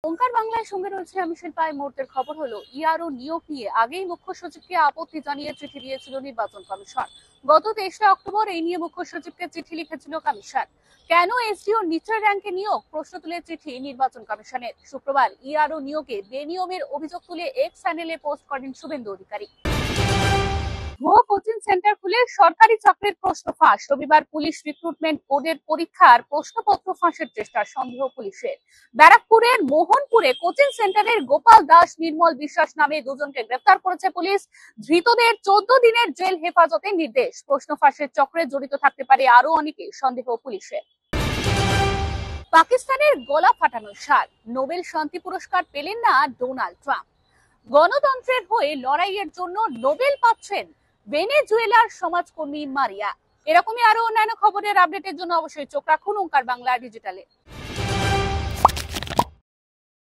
ওঙ্কার বাংলায় সঙ্গে রয়েছে আমি শিল্পায়। মুহূর্তের খবর হলো ইআরও নিয়োগ নিয়ে আগেই মুখ্য সচিবকে আপত্তি জানিয়ে চিঠি দিয়েছিল নির্বাচন কমিশন। গত 23 অক্টোবর এই নিয়ে মুখ্য সচিবকে চিঠি লিখেছিল কমিশন। কেন এসডিও নিচের র্যাঙ্কে নিয়োগ, প্রশ্ন তুলে চিঠি নির্বাচন কমিশনের। শুক্রবার ইআরও নিয়োগে বেনিয়মের অভিযোগ তুলে এক্স চ্যানেলে পোস্ট করেন শুভেন্দু অধিকারী। ভুয়ো কোচিং সেন্টার খুলে সরকারি চাকরির প্রশ্ন ফাঁস। রবিবার পুলিশ রিক্রুটমেন্ট বোর্ডের পরীক্ষার প্রশ্নপত্র ফাঁসের চেষ্টার সন্দেহ পুলিশের। ব্যারাকপুরের মোহনপুরে কোচিং সেন্টারের গোপাল দাস, নির্মল বিশ্বাস নামে দুজনকে গ্রেফতার করেছে পুলিশ। ধৃতদের 14 দিনের জেল হেফাজতের নির্দেশ। প্রশ্ন ফাঁসের চক্রে জড়িত থাকতে পারে আরো অনেকে, সন্দেহ পুলিশের। পাকিস্তানের গলা ফাটানোর সার, নোবেল শান্তি পুরস্কার পেলেন না ডোনাল্ড ট্রাম্প। গণতন্ত্রের হয়ে লড়াইয়ের জন্য নোবেল পাচ্ছেন ভেনেজুয়েলার সমাজকর্মী মারিয়া। এরকমই আরো অন্যান্য খবরের আপডেটের জন্য অবশ্যই চোখ রাখুন ওঙ্কার বাংলা ডিজিটালে।